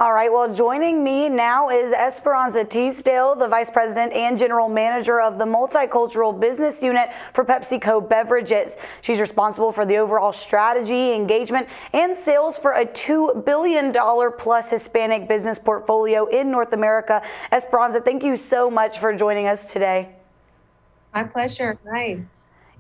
All right, well, joining me now is Esperanza Teasdale, the Vice President and General Manager of the Multicultural Business Unit for PepsiCo Beverages. She's responsible for the overall strategy, engagement, and sales for a $2 billion plus Hispanic business portfolio in North America. Esperanza, thank you so much for joining us today. My pleasure. Hi.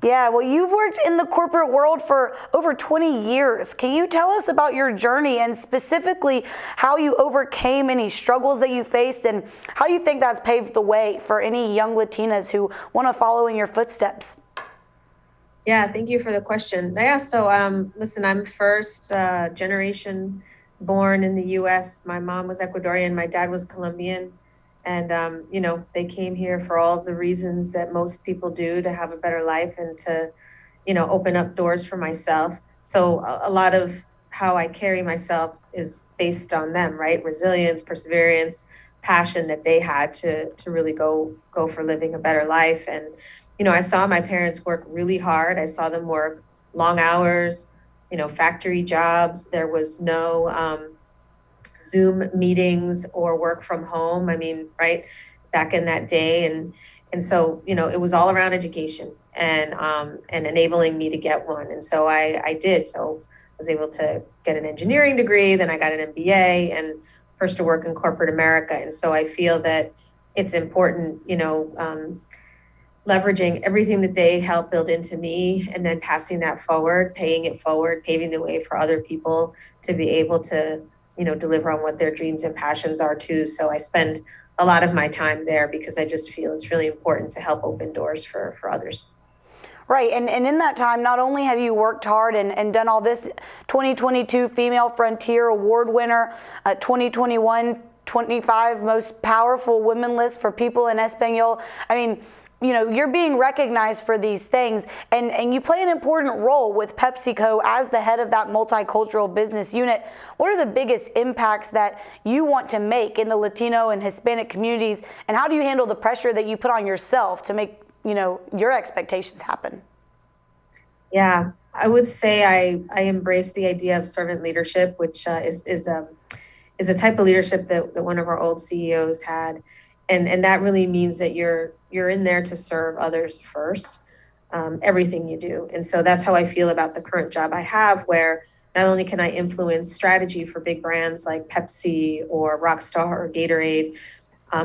Yeah, well, you've worked in the corporate world for over 20 years. Can you tell us about your journey and specifically how you overcame any struggles that you faced and how you think that's paved the way for any young Latinas who want to follow in your footsteps? Yeah, thank you for the question. Yeah, so listen, I'm first generation born in the U.S. My mom was Ecuadorian, my dad was Colombian. And, they came here for all of the reasons that most people do to have a better life and to, open up doors for myself. So a lot of how I carry myself is based on them, right? Resilience, perseverance, passion that they had to really go for living a better life. And, I saw my parents work really hard. I saw them work long hours, factory jobs. There was no Zoom meetings or work from home. I mean, right back in that day, and so it was all around education and enabling me to get one. And so I did. So I was able to get an engineering degree. Then I got an MBA and first to work in corporate America. And so I feel that it's important, leveraging everything that they helped build into me and then passing that forward, paying it forward, paving the way for other people to be able to deliver on what their dreams and passions are too. So I spend a lot of my time there because I just feel it's really important to help open doors for others. Right, and in that time, not only have you worked hard and done all this, 2022 Female Frontier Award winner, 2021 25 most powerful women list for people in Espanol. I mean, you're being recognized for these things, and you play an important role with PepsiCo as the head of that multicultural business unit. What are the biggest impacts that you want to make in the Latino and Hispanic communities, and how do you handle the pressure that you put on yourself to make, your expectations happen? Yeah, I would say I embrace the idea of servant leadership, which is a type of leadership that one of our old CEOs had. And that really means that you're in there to serve others first, everything you do. And so that's how I feel about the current job I have, where not only can I influence strategy for big brands like Pepsi or Rockstar or Gatorade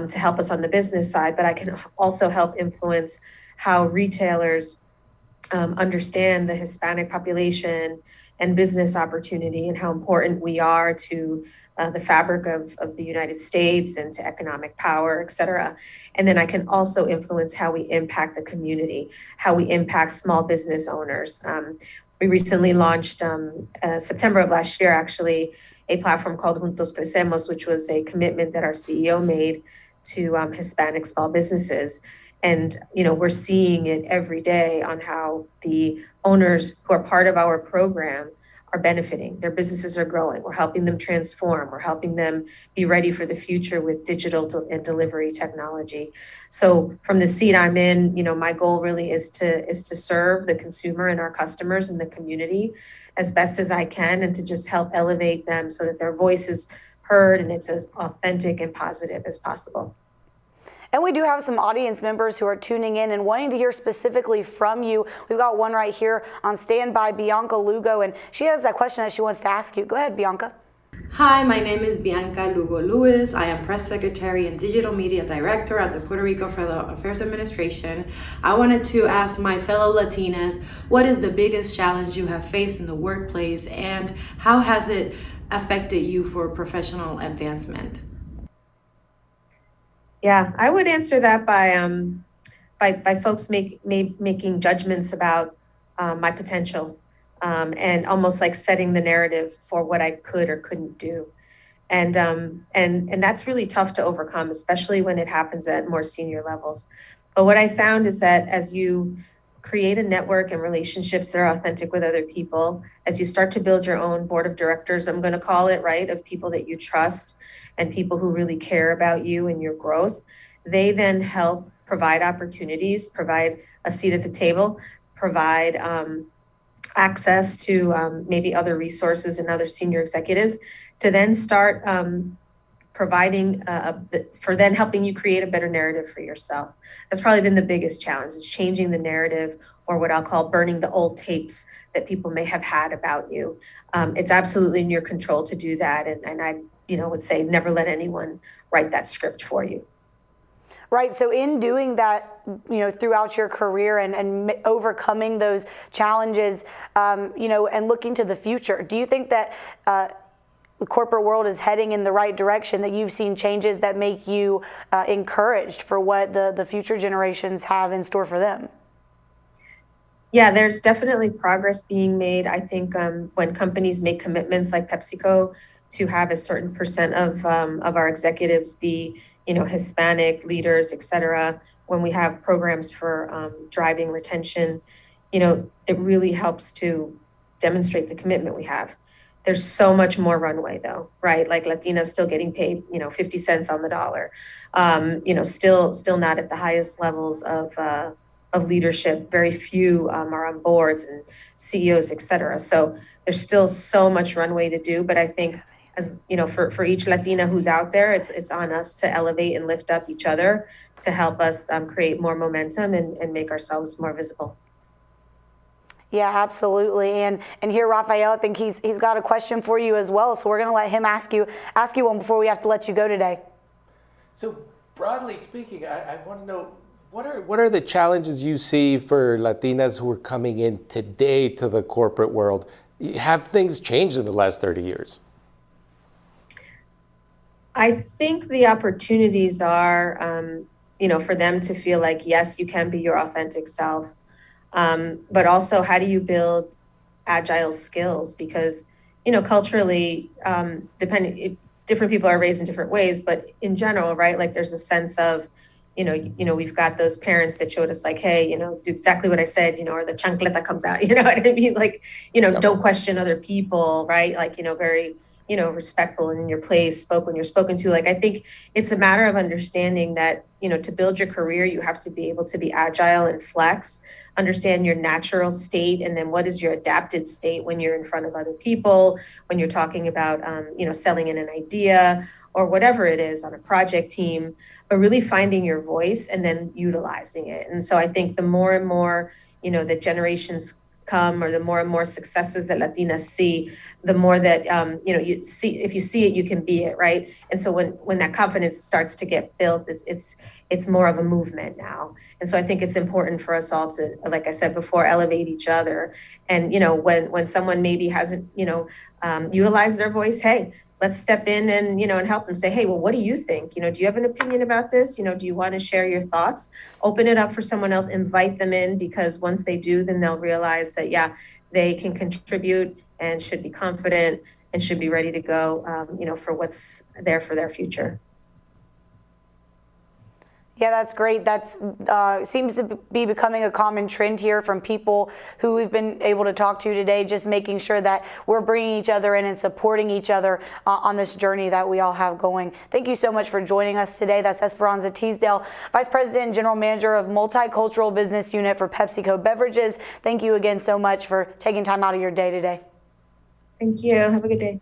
to help us on the business side, but I can also help influence how retailers understand the Hispanic population and business opportunity and how important we are to the fabric of the United States and to economic power, et cetera. And then I can also influence how we impact the community, how we impact small business owners. We recently launched, September of last year, actually, a platform called Juntos Crecemos, which was a commitment that our CEO made to Hispanic small businesses. And, we're seeing it every day on how the owners who are part of our program are benefiting. Their businesses are growing. We're helping them transform. We're helping them be ready for the future with digital and delivery technology. So from the seat I'm in, my goal really is to serve the consumer and our customers and the community as best as I can, and to just help elevate them so that their voice is heard and it's as authentic and positive as possible. And we do have some audience members who are tuning in and wanting to hear specifically from you. We've got one right here on standby, Bianca Lugo, and she has a question that she wants to ask you. Go ahead, Bianca. Hi, my name is Bianca Lugo Lewis. I am Press Secretary and Digital Media Director at the Puerto Rico Federal Affairs Administration. I wanted to ask my fellow Latinas, what is the biggest challenge you have faced in the workplace, and how has it affected you for professional advancement? Yeah, I would answer that by folks making judgments about my potential, and almost like setting the narrative for what I could or couldn't do, and that's really tough to overcome, especially when it happens at more senior levels. But what I found is that as you create a network and relationships that are authentic with other people, as you start to build your own board of directors, I'm going to call it, right, of people that you trust and people who really care about you and your growth, they then help provide opportunities, provide a seat at the table, provide access to maybe other resources and other senior executives to then start providing for then helping you create a better narrative for yourself. That's probably been the biggest challenge, is changing the narrative, or what I'll call burning the old tapes that people may have had about you. It's absolutely in your control to do that, and I would say never let anyone write that script for you. Right. So in doing that, throughout your career and overcoming those challenges, and looking to the future, do you think that the corporate world is heading in the right direction, that you've seen changes that make you encouraged for what the future generations have in store for them? Yeah, there's definitely progress being made. I think when companies make commitments like PepsiCo to have a certain percent of our executives be, Hispanic leaders, et cetera, when we have programs for driving retention, it really helps to demonstrate the commitment we have. There's so much more runway though, right? Like Latinas still getting paid, 50 cents on the dollar, still not at the highest levels of leadership. Very few are on boards and CEOs, et cetera. So there's still so much runway to do. But I think, as for each Latina who's out there, it's on us to elevate and lift up each other to help us create more momentum and make ourselves more visible. Yeah, absolutely. And here, Rafael, I think he's got a question for you as well. So we're going to let him ask you one before we have to let you go today. So broadly speaking, I want to know, what are the challenges you see for Latinas who are coming in today to the corporate world? Have things changed in the last 30 years? I think the opportunities are, for them to feel like, yes, you can be your authentic self. But also, how do you build agile skills? Because, culturally, different people are raised in different ways, but in general, right? Like there's a sense of, we've got those parents that showed us like, hey, do exactly what I said, or the chancleta comes out, you know what I mean? Like, don't question other people, right? Like, very, respectful and in your place, spoke when you're spoken to. Like, I think it's a matter of understanding that, to build your career, you have to be able to be agile and flex, understand your natural state, and then what is your adapted state when you're in front of other people, when you're talking about, selling in an idea or whatever it is on a project team, but really finding your voice and then utilizing it. And so I think the more and more, the generations come, or the more and more successes that Latinas see, the more that you see, if you see it, you can be it, right? And so when that confidence starts to get built, it's more of a movement now. And so I think it's important for us all to, like I said before, elevate each other. And when someone maybe hasn't utilized their voice, hey, let's step in and and help them. Say, hey, well, what do you think? Do you have an opinion about this? Do you want to share your thoughts? Open it up for someone else, invite them in, because once they do, then they'll realize that, yeah, they can contribute and should be confident and should be ready to go, for what's there for their future. Yeah, that's great. That's seems to be becoming a common trend here from people who we've been able to talk to today, just making sure that we're bringing each other in and supporting each other on this journey that we all have going. Thank you so much for joining us today. That's Esperanza Teasdale, Vice President and General Manager of Multicultural Business Unit for PepsiCo Beverages. Thank you again so much for taking time out of your day today. Thank you. Have a good day.